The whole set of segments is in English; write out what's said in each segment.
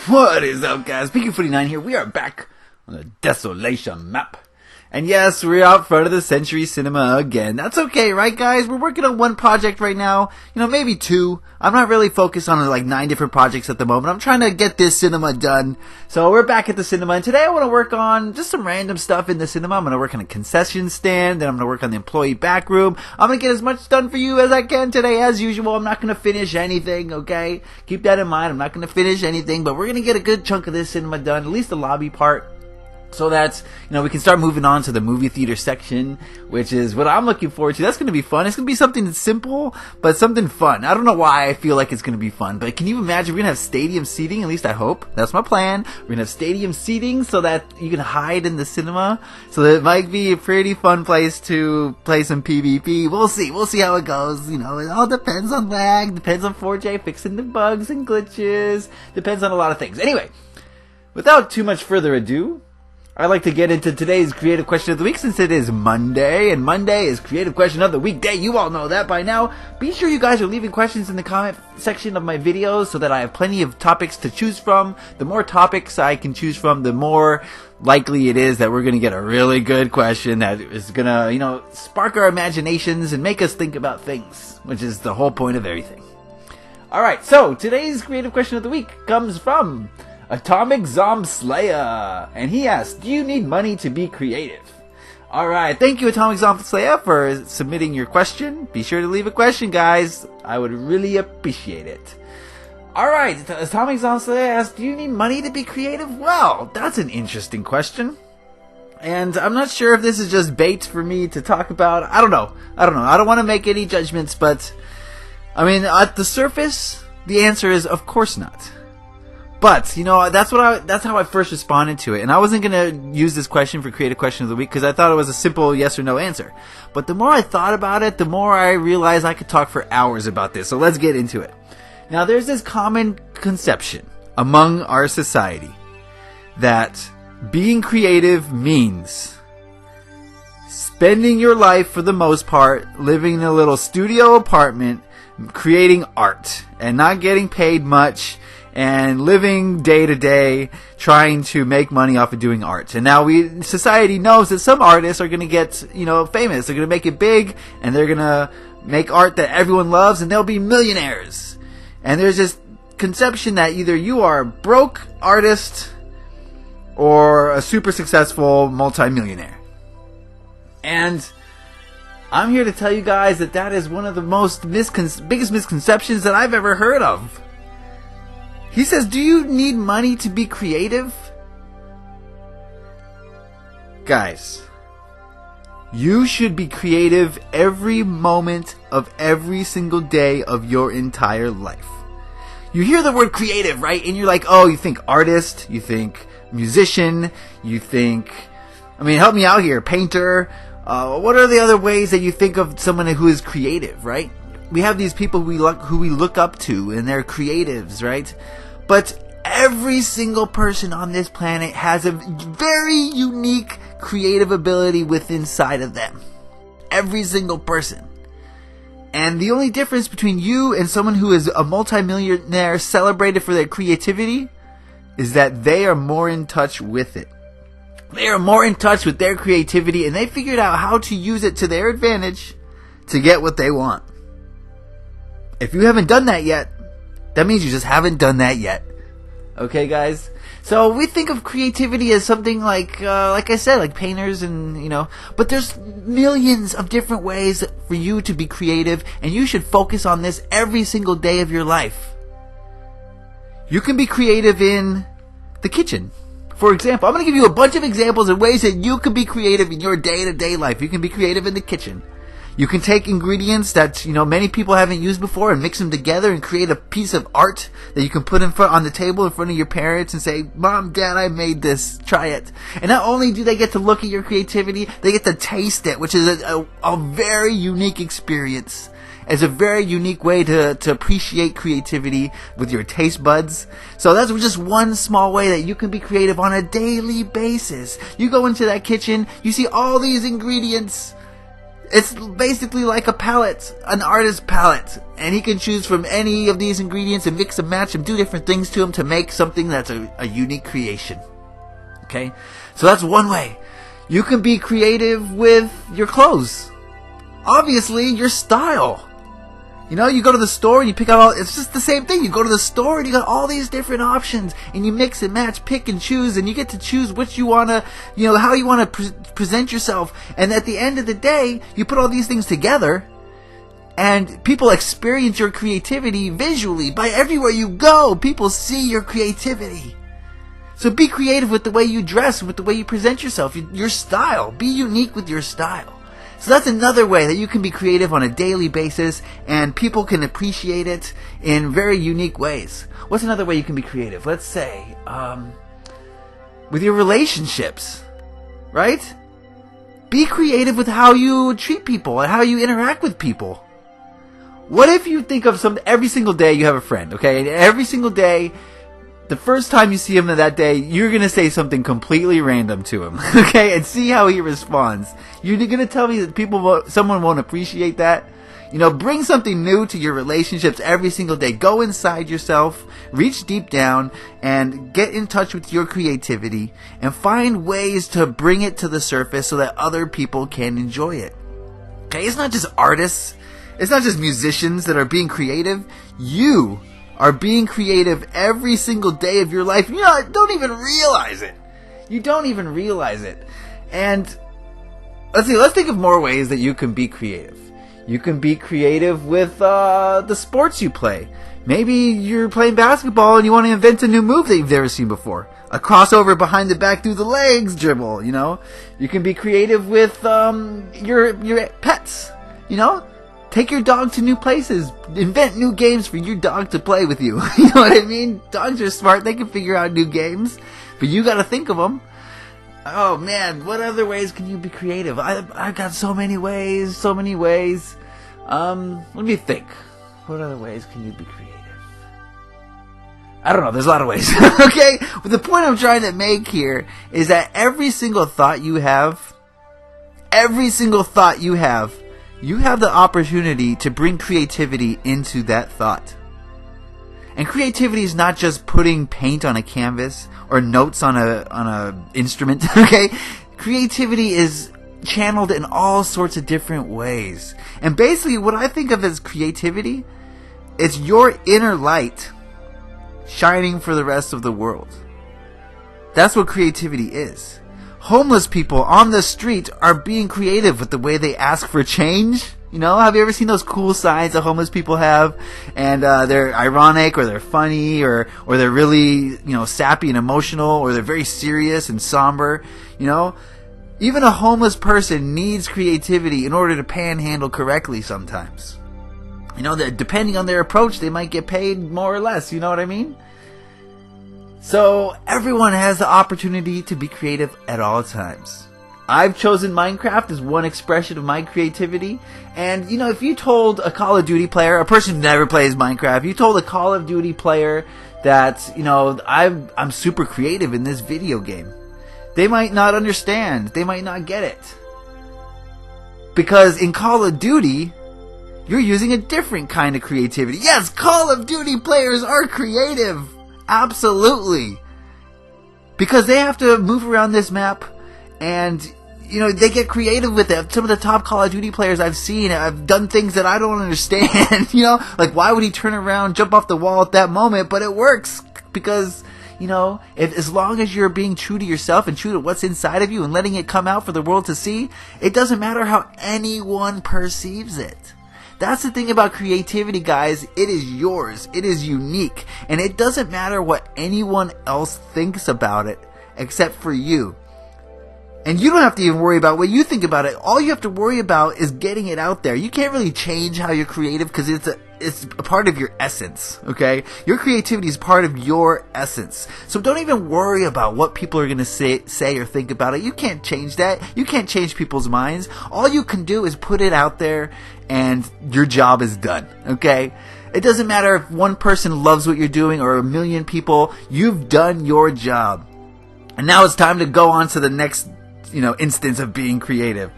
What is up, guys? Beancrew49 here. We are back on the Desolation map. And yes, we're out front of the Century Cinema again. That's okay, right, guys? We're working on one project right now. Maybe two. I'm not really focused on like 9 different projects at the moment. I'm trying to get this cinema done. So we're back at the cinema, and today I want to work on just some random stuff in the cinema. I'm going to work on a concession stand, then I'm going to work on the employee back room. I'm going to get as much done for you as I can today, as usual. I'm not going to finish anything, okay? Keep that in mind. I'm not going to finish anything, but we're going to get a good chunk of this cinema done, at least the lobby part. So that, we can start moving on to the movie theater section, which is what I'm looking forward to. That's going to be fun. It's going to be something simple, but something fun. I don't know why I feel like it's going to be fun, but can you imagine? We're going to have stadium seating, at least I hope. That's my plan. We're going to have stadium seating so that you can hide in the cinema. So that it might be a pretty fun place to play some PvP. We'll see. We'll see how it goes. It all depends on lag, depends on 4J fixing the bugs and glitches, depends on a lot of things. Anyway, without too much further ado, I'd like to get into today's creative question of the week, since it is Monday, and Monday is creative question of the week day. You all know that by now. Be sure you guys are leaving questions in the comment section of my videos so that I have plenty of topics to choose from. The more topics I can choose from, the more likely it is that we're going to get a really good question that is going to, spark our imaginations and make us think about things, which is the whole point of everything. Alright, so today's creative question of the week comes from Atomic Zomb Slayer, and he asks, do you need money to be creative? Alright, thank you Atomic Zomb Slayer for submitting your question. Be sure to leave a question, guys. I would really appreciate it. Alright, Atomic Zomb Slayer asks, do you need money to be creative? Well, that's an interesting question. And I'm not sure if this is just bait for me to talk about. I don't know. I don't want to make any judgments, but at the surface, the answer is of course not. But, that's how I first responded to it. And I wasn't going to use this question for Creative Question of the Week because I thought it was a simple yes or no answer. But the more I thought about it, the more I realized I could talk for hours about this. So let's get into it. Now, there's this common conception among our society that being creative means spending your life, for the most part, living in a little studio apartment, creating art, and not getting paid much, and living day to day, trying to make money off of doing art. And now society knows that some artists are going to get, famous. They're going to make it big, and they're going to make art that everyone loves, and they'll be millionaires. And there's this conception that either you are a broke artist or a super successful multimillionaire. And I'm here to tell you guys that is one of the biggest misconceptions that I've ever heard of. He says, do you need money to be creative? Guys, you should be creative every moment of every single day of your entire life. You hear the word creative, right? And you're like, oh, you think artist, you think musician, you think, help me out here, painter. What are the other ways that you think of someone who is creative, right? We have these people who we look up to, and they're creatives, right? But every single person on this planet has a very unique creative ability within inside of them. Every single person. And the only difference between you and someone who is a multimillionaire celebrated for their creativity is that they are more in touch with it. They are more in touch with their creativity, and they figured out how to use it to their advantage to get what they want. If you haven't done that yet, that means you just haven't done that yet. Okay, guys? So we think of creativity as something like I said, like painters and, but there's millions of different ways for you to be creative, and you should focus on this every single day of your life. You can be creative in the kitchen. For example, I'm going to give you a bunch of examples of ways that you can be creative in your day-to-day life. You can be creative in the kitchen. You can take ingredients that, many people haven't used before and mix them together and create a piece of art that you can put on the table in front of your parents and say, Mom, Dad, I made this. Try it. And not only do they get to look at your creativity, they get to taste it, which is a very unique experience. It's a very unique way to appreciate creativity with your taste buds. So that's just one small way that you can be creative on a daily basis. You go into that kitchen, you see all these ingredients, It's basically like a palette, an artist's palette, and he can choose from any of these ingredients and mix and match and do different things to them to make something that's a unique creation. Okay? So that's one way. You can be creative with your clothes. Obviously, your style. You know, you go to the store and you pick out it's just the same thing. You go to the store and you got all these different options and you mix and match, pick and choose, and you get to choose what you want to, how you want to present yourself. And at the end of the day, you put all these things together and people experience your creativity visually. By everywhere you go, people see your creativity. So be creative with the way you dress, with the way you present yourself, your style. Be unique with your style. So that's another way that you can be creative on a daily basis and people can appreciate it in very unique ways. What's another way you can be creative? Let's say, with your relationships, right? Be creative with how you treat people and how you interact with people. What if you think of every single day you have a friend, okay? And every single day, the first time you see him that day, you're going to say something completely random to him, okay? And see how he responds. You're going to tell me that someone won't appreciate that? Bring something new to your relationships every single day. Go inside yourself, reach deep down, and get in touch with your creativity and find ways to bring it to the surface so that other people can enjoy it. Okay? It's not just artists. It's not just musicians that are being creative. You are being creative every single day of your life. Don't even realize it. You don't even realize it. And let's think of more ways that you can be creative. You can be creative with the sports you play. Maybe you're playing basketball and you want to invent a new move that you've never seen before. A crossover behind the back through the legs dribble, You can be creative with your pets, Take your dog to new places. Invent new games for your dog to play with you. You know what I mean? Dogs are smart. They can figure out new games. But you got to think of them. Oh, man. What other ways can you be creative? I've got so many ways. So many ways. Let me think. What other ways can you be creative? I don't know. There's a lot of ways. Okay? But the point I'm trying to make here is that every single thought you have, you have the opportunity to bring creativity into that thought. And creativity is not just putting paint on a canvas or notes on a instrument, okay? Creativity is channeled in all sorts of different ways. And basically what I think of as creativity is your inner light shining for the rest of the world. That's what creativity is. Homeless people on the street are being creative with the way they ask for change. Have you ever seen those cool signs that homeless people have? And they're ironic or they're funny or they're really, sappy and emotional or they're very serious and somber. Even a homeless person needs creativity in order to panhandle correctly sometimes. That depending on their approach, they might get paid more or less. You know what I mean? So everyone has the opportunity to be creative at all times. I've chosen Minecraft as one expression of my creativity. And, if you told a Call of Duty player, a person who never plays Minecraft, you told a Call of Duty player that, I'm super creative in this video game, they might not understand. They might not get it. Because in Call of Duty, you're using a different kind of creativity. Yes, Call of Duty players are creative. Absolutely. Because they have to move around this map and, they get creative with it. Some of the top Call of Duty players I've seen have done things that I don't understand. Like why would he turn around, jump off the wall at that moment? But it works because, as long as you're being true to yourself and true to what's inside of you and letting it come out for the world to see, it doesn't matter how anyone perceives it. That's the thing about creativity, guys. It is yours. It is unique. And it doesn't matter what anyone else thinks about it except for you. And you don't have to even worry about what you think about it. All you have to worry about is getting it out there. You can't really change how you're creative because it's a part of your essence, okay? Your creativity is part of your essence. So don't even worry about what people are going to say or think about it. You can't change that. You can't change people's minds. All you can do is put it out there and your job is done, okay? It doesn't matter if one person loves what you're doing or a million people. You've done your job. And now it's time to go on to the next instance of being creative.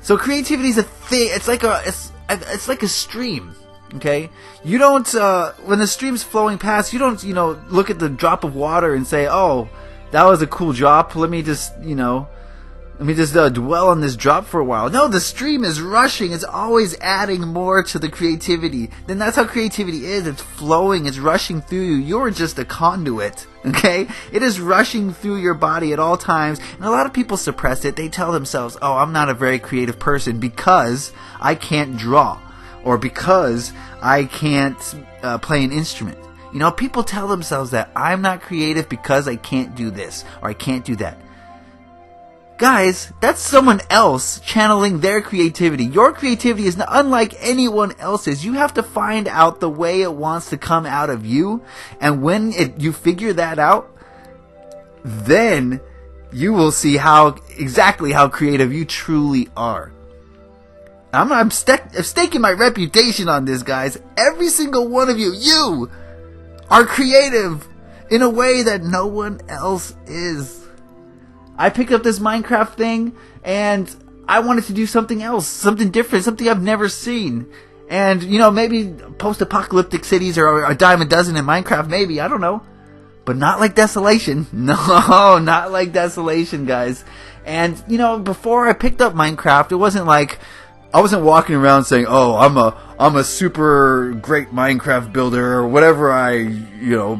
So creativity is a thing. It's like a stream. Okay, you don't when the stream's flowing past, you don't look at the drop of water and say, "Oh, that was a cool drop. Let me just dwell on this drop for a while." No, the stream is rushing. It's always adding more to the creativity. Then that's how creativity is. It's flowing. It's rushing through you. You're just a conduit. Okay? It is rushing through your body at all times. And a lot of people suppress it. They tell themselves, "Oh, I'm not a very creative person because I can't draw. Or because I can't play an instrument." People tell themselves that I'm not creative because I can't do this or I can't do that. Guys, that's someone else channeling their creativity. Your creativity is not unlike anyone else's. You have to find out the way it wants to come out of you. And when you figure that out, then you will see exactly how creative you truly are. I'm staking my reputation on this, guys. Every single one of you are creative in a way that no one else is. I picked up this Minecraft thing, and I wanted to do something else, something different, something I've never seen. And, maybe post-apocalyptic cities are a dime a dozen in Minecraft, maybe, I don't know. But not like Desolation. No, not like Desolation, guys. And, before I picked up Minecraft, it wasn't like I wasn't walking around saying, "Oh, I'm a super great Minecraft builder," or whatever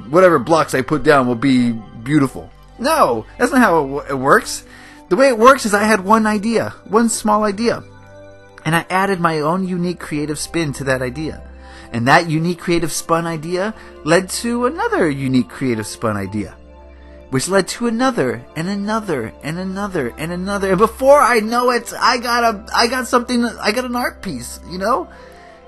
whatever blocks I put down will be beautiful. No, that's not how it works. The way it works is I had one small idea, and I added my own unique creative spin to that idea. And that unique creative spun idea led to another unique creative spun idea, which led to another and another and another and another. And before I know it, I got an art piece,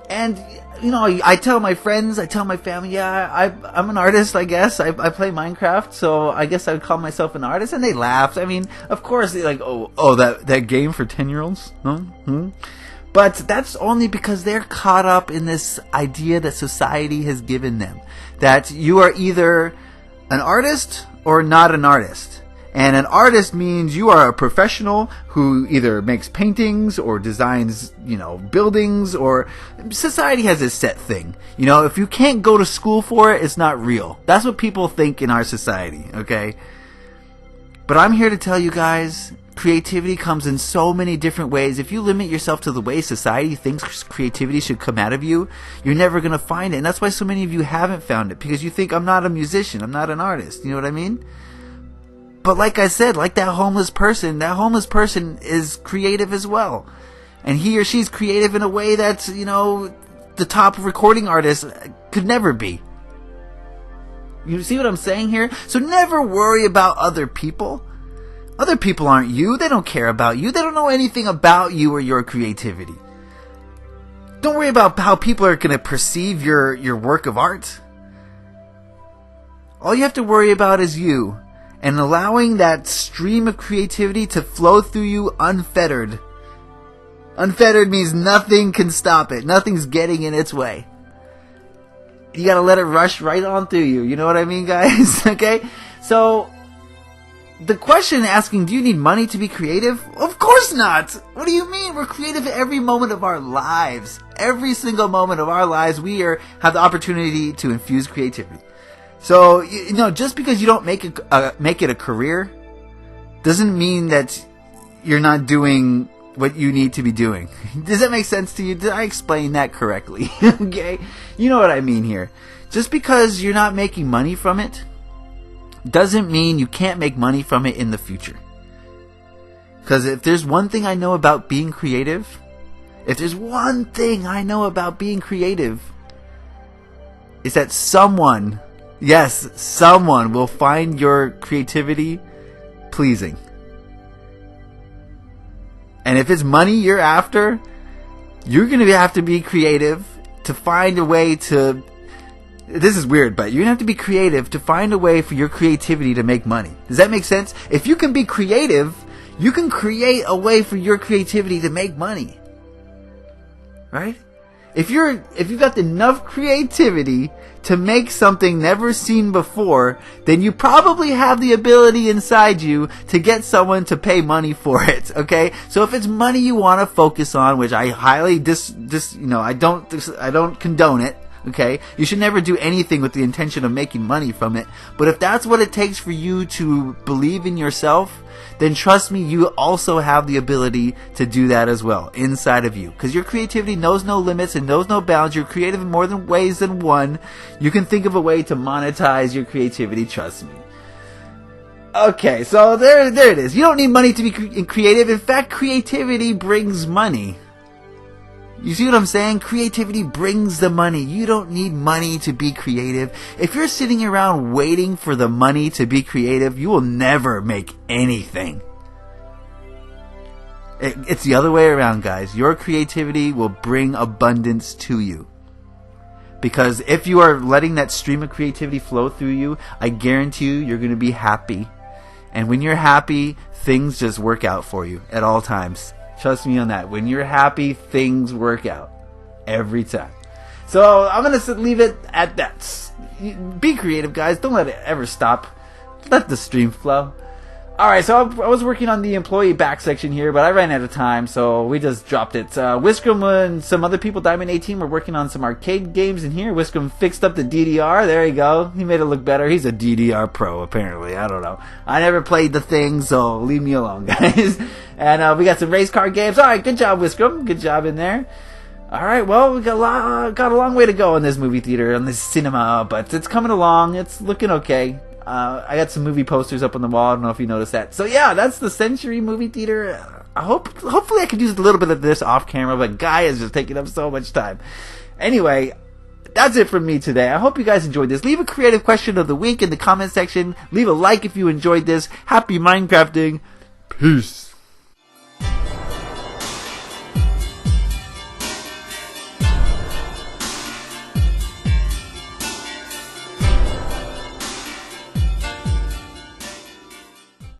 And, I tell my friends, I tell my family, yeah, I'm an artist, I guess. I play Minecraft, so I guess I would call myself an artist. And they laughed. I mean, of course, they're like, oh, that game for 10-year-olds? Huh? But that's only because they're caught up in this idea that society has given them. That you are either an artist or not an artist. And an artist means you are a professional who either makes paintings or designs, buildings, or society has a set thing. If you can't go to school for it, it's not real. That's what people think in our society, okay? But I'm here to tell you guys, creativity comes in so many different ways. If you limit yourself to the way society thinks creativity should come out of you, you're never going to find it. And that's why so many of you haven't found it, because you think, "I'm not a musician, I'm not an artist." You know what I mean? But like I said, like that homeless person is creative as well. And he or she's creative in a way that, the top recording artist could never be. You see what I'm saying here? So never worry about other people. Other people aren't you. They don't care about you. They don't know anything about you or your creativity. Don't worry about how people are going to perceive your work of art. All you have to worry about is you. And allowing that stream of creativity to flow through you unfettered. Unfettered means nothing can stop it. Nothing's getting in its way. You gotta let it rush right on through you. You know what I mean, guys? Okay? So, the question asking, do you need money to be creative? Of course not! What do you mean? We're creative every moment of our lives. Every single moment of our lives, we have the opportunity to infuse creativity. So, just because you don't make it a career doesn't mean that you're not doing what you need to be doing. Does that make sense to you? Did I explain that correctly? Okay? You know what I mean here. Just because you're not making money from it doesn't mean you can't make money from it in the future. Because if there's one thing I know about being creative, it's that someone will find your creativity pleasing. And if it's money you're after, you're going to have to be creative to find a way to... This is weird, but you're going to have to be creative to find a way for your creativity to make money. Does that make sense? If you can be creative, you can create a way for your creativity to make money. Right? If you've got enough creativity to make something never seen before, then you probably have the ability inside you to get someone to pay money for it, okay? So if it's money you want to focus on, which I highly I don't condone it, okay? You should never do anything with the intention of making money from it. But if that's what it takes for you to believe in yourself, then trust me, you also have the ability to do that as well inside of you. Because your creativity knows no limits and knows no bounds. You're creative in more than ways than one. You can think of a way to monetize your creativity, trust me. Okay, so there it is. You don't need money to be creative. In fact, creativity brings money. You see what I'm saying? Creativity brings the money. You don't need money to be creative. If you're sitting around waiting for the money to be creative, you will never make anything. It's the other way around, guys. Your creativity will bring abundance to you. Because if you are letting that stream of creativity flow through you, I guarantee you're going to be happy. And when you're happy, things just work out for you at all times. Trust me on that. When you're happy, things work out. Every time. So, I'm going to leave it at that. Be creative, guys. Don't let it ever stop. Let the stream flow. Alright, so I was working on the employee back section here, but I ran out of time, so we just dropped it. Whiscom and some other people, Diamond 18, were working on some arcade games in here. Whiscom fixed up the DDR. There you go. He made it look better. He's a DDR pro, apparently. I don't know. I never played the thing, so leave me alone, guys. And we got some race car games. Alright, good job, Whiscom. Good job in there. Alright, well, we got a long way to go in this movie theater, in this cinema, but it's coming along. It's looking okay. I got some movie posters up on the wall. I don't know if you noticed that. So yeah, that's the Century movie theater. Hopefully I could use a little bit of this off camera, but Guy is just taking up so much time. Anyway, that's it from me today. I hope you guys enjoyed this. Leave a creative question of the week in the comment section. Leave a like if you enjoyed this. Happy Minecrafting. Peace.